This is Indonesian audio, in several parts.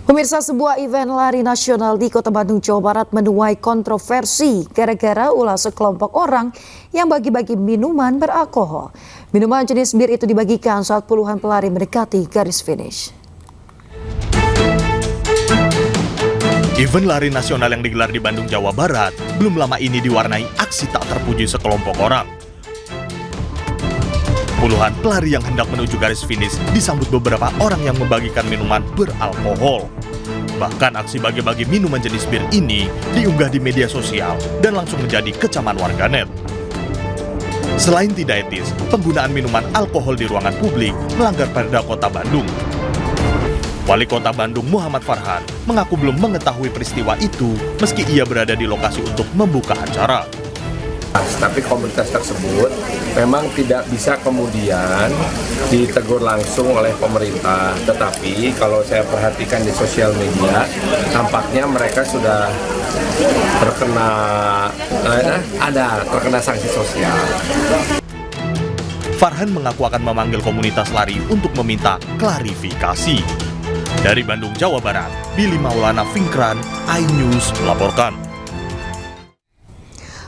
Pemirsa, sebuah event lari nasional di Kota Bandung, Jawa Barat menuai kontroversi gara-gara ulah sekelompok orang yang bagi-bagi minuman beralkohol. Minuman jenis bir itu dibagikan saat puluhan pelari mendekati garis finish. Event lari nasional yang digelar di Bandung, Jawa Barat belum lama ini diwarnai aksi tak terpuji sekelompok orang. Puluhan pelari yang hendak menuju garis finish disambut beberapa orang yang membagikan minuman beralkohol. Bahkan aksi bagi-bagi minuman jenis bir ini diunggah di media sosial dan langsung menjadi kecaman warganet. Selain tidak etis, penggunaan minuman alkohol di ruangan publik melanggar Perda Kota Bandung. Wali Kota Bandung Muhammad Farhan mengaku belum mengetahui peristiwa itu meski ia berada di lokasi untuk membuka acara. Tapi komunitas tersebut memang tidak bisa kemudian ditegur langsung oleh pemerintah. Tetapi kalau saya perhatikan di sosial media, tampaknya mereka sudah terkena sanksi sosial. Farhan mengaku akan memanggil komunitas lari untuk meminta klarifikasi. Dari Bandung, Jawa Barat, Billy Maulana Finkran, iNews melaporkan.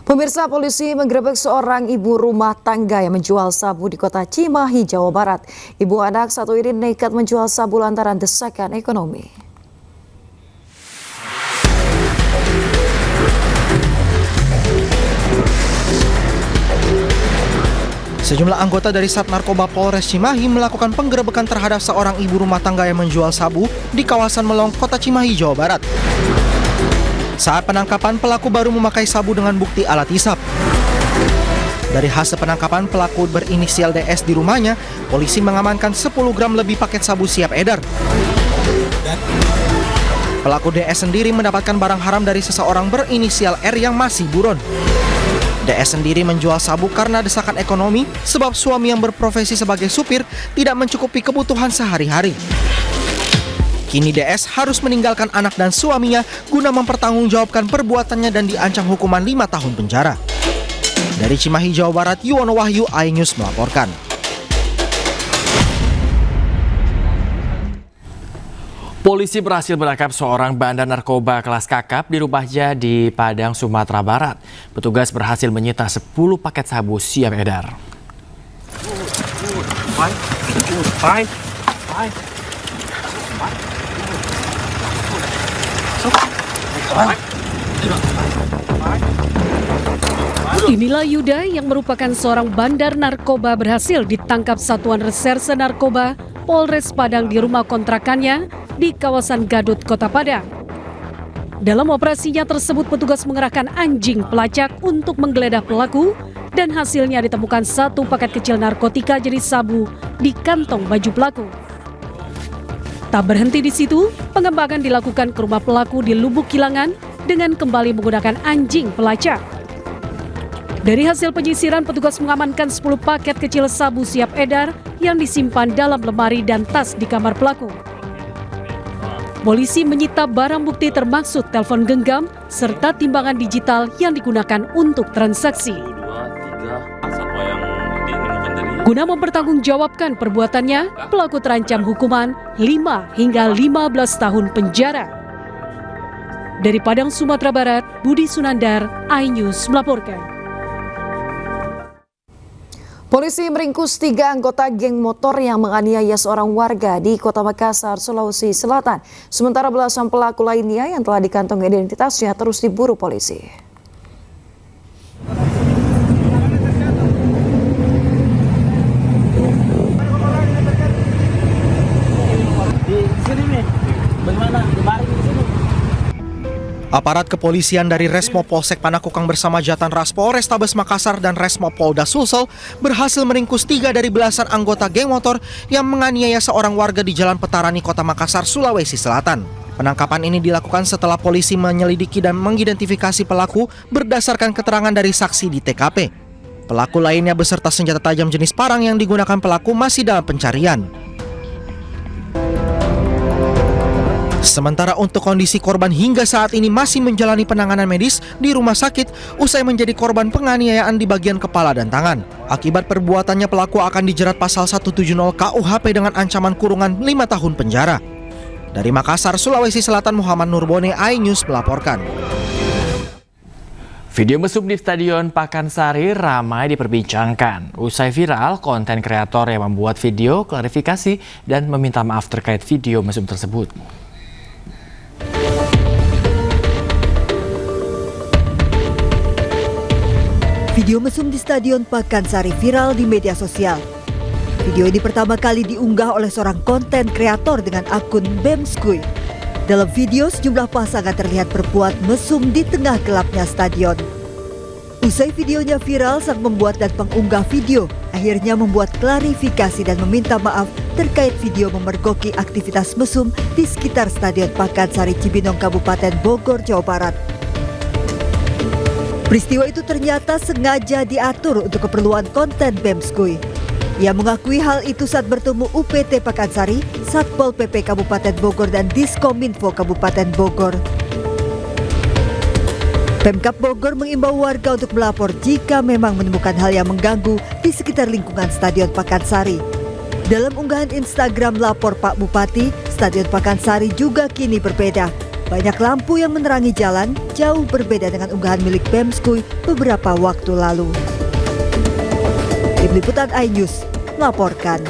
Pemirsa, polisi menggerebek seorang ibu rumah tangga yang menjual sabu di Kota Cimahi, Jawa Barat. Ibu anak satu ini nekat menjual sabu lantaran desakan ekonomi. Sejumlah anggota dari Sat Narkoba Polres Cimahi melakukan penggerebekan terhadap seorang ibu rumah tangga yang menjual sabu di kawasan Melong, Kota Cimahi, Jawa Barat. Saat penangkapan, pelaku baru memakai sabu dengan bukti alat hisap. Dari hasil penangkapan pelaku berinisial DS di rumahnya, polisi mengamankan 10 gram lebih paket sabu siap edar. Pelaku DS sendiri mendapatkan barang haram dari seseorang berinisial R yang masih buron. DS sendiri menjual sabu karena desakan ekonomi sebab suami yang berprofesi sebagai supir tidak mencukupi kebutuhan sehari-hari. Kini DS harus meninggalkan anak dan suaminya guna mempertanggungjawabkan perbuatannya dan diancam hukuman 5 tahun penjara. Dari Cimahi, Jawa Barat, Yuwono Wahyu, iNews melaporkan. Polisi berhasil menangkap seorang bandar narkoba kelas kakap di rumahnya di Padang, Sumatera Barat. Petugas berhasil menyita 10 paket sabu siap edar. Inilah Yuda yang merupakan seorang bandar narkoba berhasil ditangkap Satuan Reserse Narkoba Polres Padang di rumah kontrakannya di kawasan Gadut, Kota Padang. Dalam operasinya tersebut petugas mengerahkan anjing pelacak untuk menggeledah pelaku dan hasilnya ditemukan 1 paket kecil narkotika jenis sabu di kantong baju pelaku. Tak berhenti di situ, pengembangan dilakukan ke rumah pelaku di Lubuk Kilangan dengan kembali menggunakan anjing pelacak. Dari hasil penyisiran, petugas mengamankan 10 paket kecil sabu siap edar yang disimpan dalam lemari dan tas di kamar pelaku. Polisi menyita barang bukti termasuk telepon genggam serta timbangan digital yang digunakan untuk transaksi. Guna mempertanggungjawabkan perbuatannya, pelaku terancam hukuman 5 hingga 15 tahun penjara. Dari Padang, Sumatera Barat, Budi Sunandar, iNews melaporkan. Polisi meringkus 3 anggota geng motor yang menganiaya seorang warga di Kota Makassar, Sulawesi Selatan. Sementara belasan pelaku lainnya yang telah dikantongi identitasnya terus diburu polisi. Aparat kepolisian dari Resmo Polsek Panakukang bersama Jatan Ras Polrestabes Makassar dan Resmo Polda Sulsel berhasil meringkus 3 dari belasan anggota geng motor yang menganiaya seorang warga di Jalan Petarani, Kota Makassar, Sulawesi Selatan. Penangkapan ini dilakukan setelah polisi menyelidiki dan mengidentifikasi pelaku berdasarkan keterangan dari saksi di TKP. Pelaku lainnya beserta senjata tajam jenis parang yang digunakan pelaku masih dalam pencarian. Sementara untuk kondisi korban hingga saat ini masih menjalani penanganan medis di rumah sakit usai menjadi korban penganiayaan di bagian kepala dan tangan. Akibat perbuatannya pelaku akan dijerat pasal 170 KUHP dengan ancaman kurungan 5 tahun penjara. Dari Makassar, Sulawesi Selatan, Muhammad Nurbone, iNews melaporkan. Video mesum di Stadion Pakansari ramai diperbincangkan. Usai viral, konten kreator yang membuat video klarifikasi dan meminta maaf terkait video mesum tersebut. Video mesum di Stadion Pakansari viral di media sosial. Video ini pertama kali diunggah oleh seorang konten kreator dengan akun Bemskuy. Dalam video, sejumlah pasangan terlihat berbuat mesum di tengah gelapnya stadion. Usai videonya viral, sang pembuat dan pengunggah video akhirnya membuat klarifikasi dan meminta maaf terkait video memergoki aktivitas mesum di sekitar Stadion Pakansari Cibinong, Kabupaten Bogor, Jawa Barat. Peristiwa itu ternyata sengaja diatur untuk keperluan konten Bemskuy. Ia mengakui hal itu saat bertemu UPT Pakansari, Satpol PP Kabupaten Bogor dan Diskominfo Kabupaten Bogor. Pemkab Bogor mengimbau warga untuk melapor jika memang menemukan hal yang mengganggu di sekitar lingkungan Stadion Pakansari. Dalam unggahan Instagram lapor Pak Bupati, Stadion Pakansari juga kini berbeda. Banyak lampu yang menerangi jalan, jauh berbeda dengan unggahan milik Bemskuy beberapa waktu lalu. Tim Liputan iNews melaporkan.